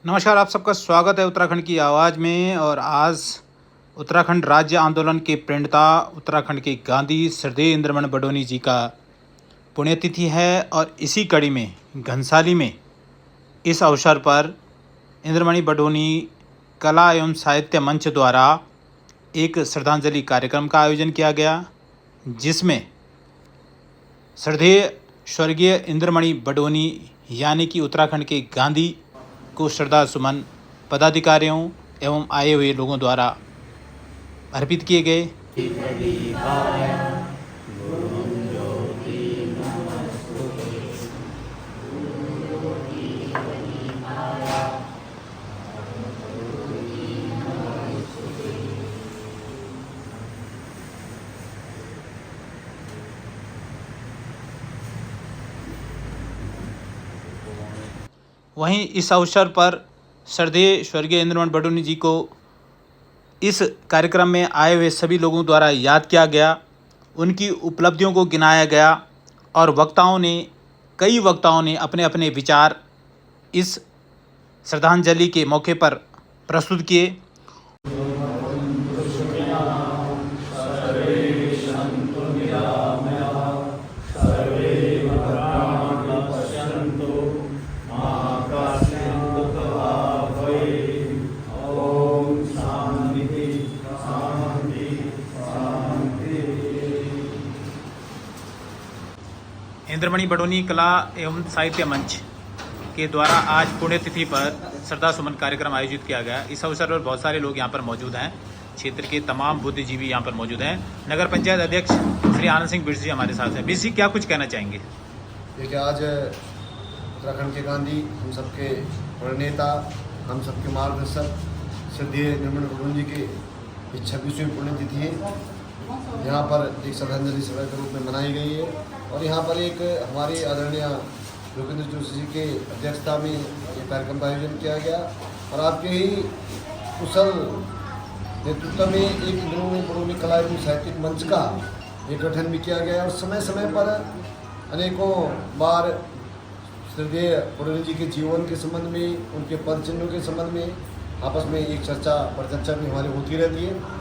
नमस्कार, आप सबका स्वागत है उत्तराखंड की आवाज़ में। और आज उत्तराखंड राज्य आंदोलन के प्रणेता उत्तराखंड के गांधी श्रद्धेय इंद्रमणि बडोनी जी का पुण्यतिथि है। और इसी कड़ी में घनसाली में इस अवसर पर इंद्रमणि बडोनी कला एवं साहित्य मंच द्वारा एक श्रद्धांजलि कार्यक्रम का आयोजन किया गया, जिसमें श्रद्धेय स्वर्गीय इंद्रमणि बडोनी यानी कि उत्तराखंड के गांधी को श्रद्धा सुमन पदाधिकारियों एवं आए हुए लोगों द्वारा अर्पित किए गए। वहीं इस अवसर पर श्रद्धेय स्वर्गीय इंद्रमणि बडोनी जी को इस कार्यक्रम में आए हुए सभी लोगों द्वारा याद किया गया, उनकी उपलब्धियों को गिनाया गया और कई वक्ताओं ने अपने अपने विचार इस श्रद्धांजलि के मौके पर प्रस्तुत किए। इंद्रमणि बडोनी कला एवं साहित्य मंच के द्वारा आज पुण्यतिथि पर श्रद्धा सुमन कार्यक्रम आयोजित किया गया। इस अवसर पर बहुत सारे लोग यहाँ पर मौजूद हैं। क्षेत्र के तमाम बुद्धिजीवी यहाँ पर मौजूद हैं। नगर पंचायत अध्यक्ष श्री आनंद सिंह बिरसी हमारे साथ हैं। बिरसी, क्या कुछ कहना चाहेंगे? देखिए, आज उत्तराखंड के गांधी, हम सबके प्रणेता, हम सबके मार्गदर्शक श्रद्धेय इंद्रमणि बडोनी जी की 26वीं पुण्यतिथि है। यहाँ पर एक श्रद्धांजलि सभा के रूप में मनाई गई है और यहाँ पर एक हमारे आदरणीय योगेंद्र जोशी जी के अध्यक्षता में ये कार्यक्रम का आयोजन किया गया और आपके ही कुशल नेतृत्व में एक इंद्रमणि बडोनी कला एवं साहित्यिक मंच का एक गठन भी किया गया और समय समय पर अनेकों बार श्रद्धेय बडोनी जी के जीवन के संबंध में, उनके पद चिन्हों के संबंध में आपस में एक परिचर्चा भी हमारी होती रहती है।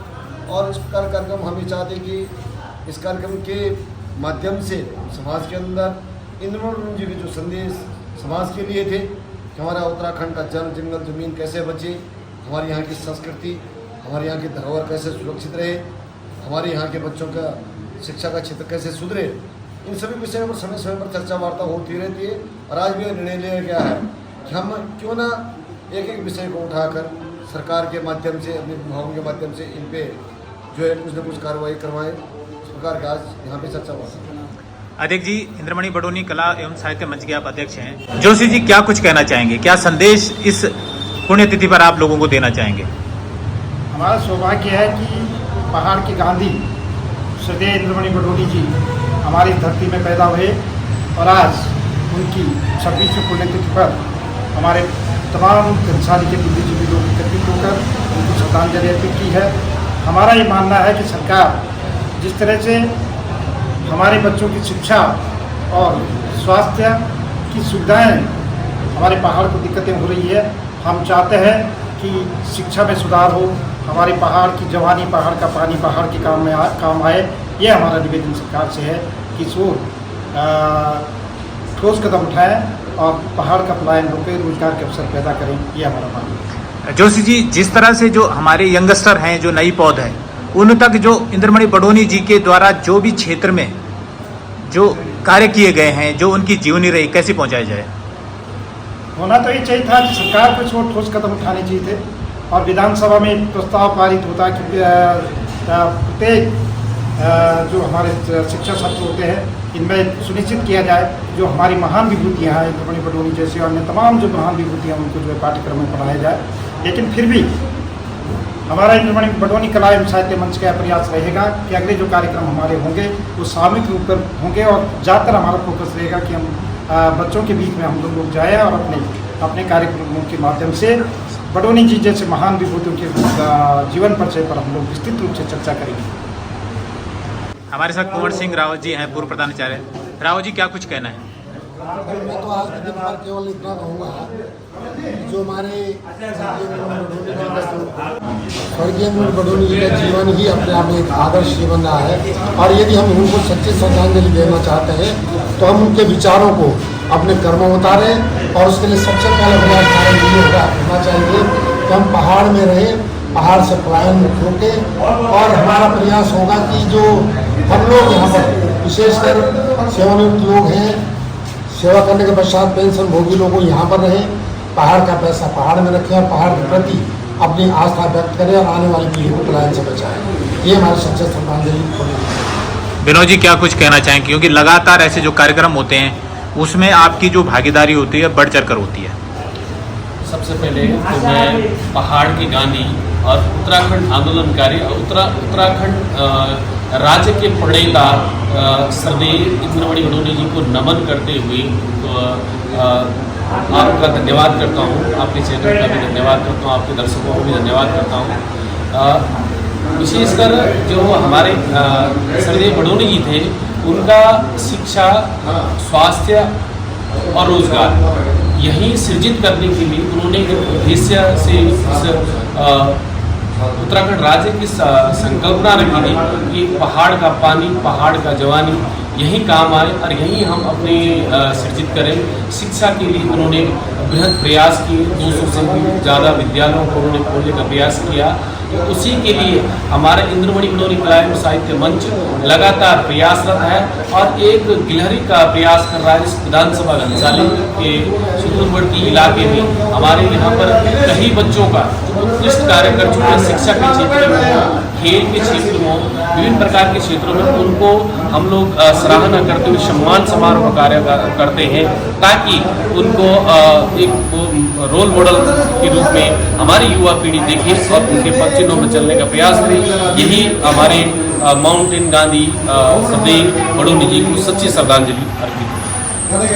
और इस कार्यक्रम हम ये चाहते हैं कि इस कार्यक्रम के माध्यम से समाज के अंदर इंद्रमणि बडोनी जी के जो संदेश समाज के लिए थे कि हमारा उत्तराखंड का जल जंगल ज़मीन कैसे बचे, हमारे यहाँ की संस्कृति, हमारे यहाँ की धरोहर कैसे सुरक्षित रहे, हमारे यहाँ के बच्चों का शिक्षा का क्षेत्र कैसे सुधरे, इन सभी विषयों पर समय समय पर चर्चा वार्ता होती रहती है। और आज भी निर्णय लिया गया है कि हम क्यों ना एक एक विषय को उठाकर सरकार के माध्यम से, अपने विभागों के माध्यम से इन पे जो है कुछ न कुछ कार्रवाई करवाएं। इस प्रकार के आज यहाँ पे चर्चा हुआ। अध्यक्ष जी, इंद्रमणि बडोनी कला एवं साहित्य मंच के आप अध्यक्ष हैं। जोशी जी, क्या कुछ कहना चाहेंगे? क्या संदेश इस पुण्यतिथि पर आप लोगों को देना चाहेंगे? हमारा सौभाग्य है कि पहाड़ के गांधी श्रद्धेय इंद्रमणि बडोनी जी हमारी धरती में पैदा हुए और आज उनकी 26वीं पुण्यतिथि पर हमारे तमाम घनसाली के बुद्धिजीवी लोग एकत्रित होकर उनको श्रद्धांजलि अर्पित की है। हमारा ये मानना है कि सरकार जिस तरह से हमारे बच्चों की शिक्षा और स्वास्थ्य की सुविधाएं हमारे पहाड़ को दिक्कतें हो रही है, हम चाहते हैं कि शिक्षा में सुधार हो, हमारे पहाड़ की जवानी, पहाड़ का पानी पहाड़ के काम आए। ये हमारा निवेदन सरकार से है कि इस ओर ठोस कदम उठाएं और पहाड़ का पलायन रोकें, रोजगार के अवसर पैदा करें। ये हमारा मानना है। जोशी जी, जिस तरह से जो हमारे यंगस्टर हैं, जो नई पौध हैं, उन तक जो इंद्रमणि बडोनी जी के द्वारा जो भी क्षेत्र में जो कार्य किए गए हैं, जो उनकी जीवनी रही, कैसे पहुंचाया जाए? होना तो ये चाहिए था कि सरकार को इस ओर ठोस कदम उठाने चाहिए थे और विधानसभा में प्रस्ताव पारित होता कि प्रत्येक जो हमारे शिक्षा सत्र होते हैं इनमें सुनिश्चित किया जाए जो हमारी महान विभूतियाँ हैं, इंद्रमणि बडोनी जैसे अन्य तमाम जो महान विभूतियाँ उनको जो है पाठ्यक्रम में पढ़ाया जाए। लेकिन फिर भी हमारा इंद्रमणि बडोनी कला एवं साहित्य मंच का प्रयास रहेगा कि अगले जो कार्यक्रम हमारे होंगे वो सामूहिक रूप पर होंगे और ज़्यादातर हमारा फोकस रहेगा कि हम बच्चों के बीच में हम लोग जाएँ और अपने कार्यक्रमों के माध्यम से बडोनी जी जैसे महान विभूतियों के जीवन परिचय पर हम लोग विस्तृत रूप से चर्चा करेंगे। हमारे साथ कुंवर सिंह रावत जी हैं, पूर्व प्रधानाचार्य। रावत जी, क्या कुछ कहना है? मैं तो आज के दिन पर केवल इतना कहूँगा जो हमारे स्वर्गीय नरेंद्र बडोनी जी का जीवन ही अपने आप में एक आदर्श जीवन रहा है, और यदि हम उनको सच्ची श्रद्धांजलि देना चाहते हैं तो हम उनके विचारों को अपने कर्मों में उतारें। और उसके लिए सबसे पहले प्रयास हमारा ये होना चाहिए कि हम पहाड़ में रहें, पहाड़ से पलायन रोकें, और हमारा प्रयास होगा कि जो हम लोग यहाँ पर विशेषकर सेवानिवृत्त लोग हैं, सेवा करने के पश्चात पेंशन भोगी लोगों यहाँ पर रहें, पहाड़ का पैसा पहाड़ में रखें और पहाड़ के प्रति अपनी आस्था व्यक्त करें और आने वाली पीढ़ी को पलायन से बचाएं। ये हमारी सच्चे श्रद्धांजलि होगी। विनोद जी क्या कुछ कहना चाहें, क्योंकि लगातार ऐसे जो कार्यक्रम होते हैं उसमें आपकी जो भागीदारी होती है बढ़ चढ़ कर होती है। सबसे पहले तो मैं पहाड़ के गांधी और उत्तराखंड आंदोलनकारी और उत्तराखंड राज्य के प्रणेता श्रद्धेय इंद्रमणि बडोनी जी को नमन करते हुए आपका धन्यवाद करता हूँ, आपके चैनल का भी धन्यवाद करता हूँ, आपके दर्शकों को भी धन्यवाद करता हूँ। विशेषकर जो हमारे श्रद्धेय बडोनी जी थे, उनका शिक्षा, स्वास्थ्य और रोजगार यही सृजित करने के लिए उन्होंने एक उद्देश्य से उत्तराखंड राज्य की संकल्पना रखी थी कि पहाड़ का पानी, पहाड़ का जवानी यही काम आए और यही हम अपने सृजित करें। शिक्षा के लिए उन्होंने बृहद प्रयास किए, 200 से भी ज़्यादा विद्यालयों को उन्होंने खोलने का प्रयास किया। तो उसी के लिए हमारा इंद्रमणि बडोनी कला एवं साहित्य मंच लगातार प्रयासरत है और एक गिलहरी का प्रयास कर रहा है। इस विधानसभा घनसाली के सुदूरवर्ती इलाके में हमारे यहाँ पर कई बच्चों का उत्कृष्ट कार्य कर चुके हैं। शिक्षा के क्षेत्र में, खेल के क्षेत्र में, विभिन्न प्रकार के क्षेत्रों में उनको हम लोग सराहना करते हुए सम्मान समारोह का कार्य करते हैं, ताकि उनको एक रोल मॉडल के रूप में हमारी युवा पीढ़ी देखे और उनके पक्षियों में चलने का प्रयास करें। यही हमारे माउंटेन गांधी श्रद्धेय बडोनी जी को सच्ची श्रद्धांजलि अर्पित है।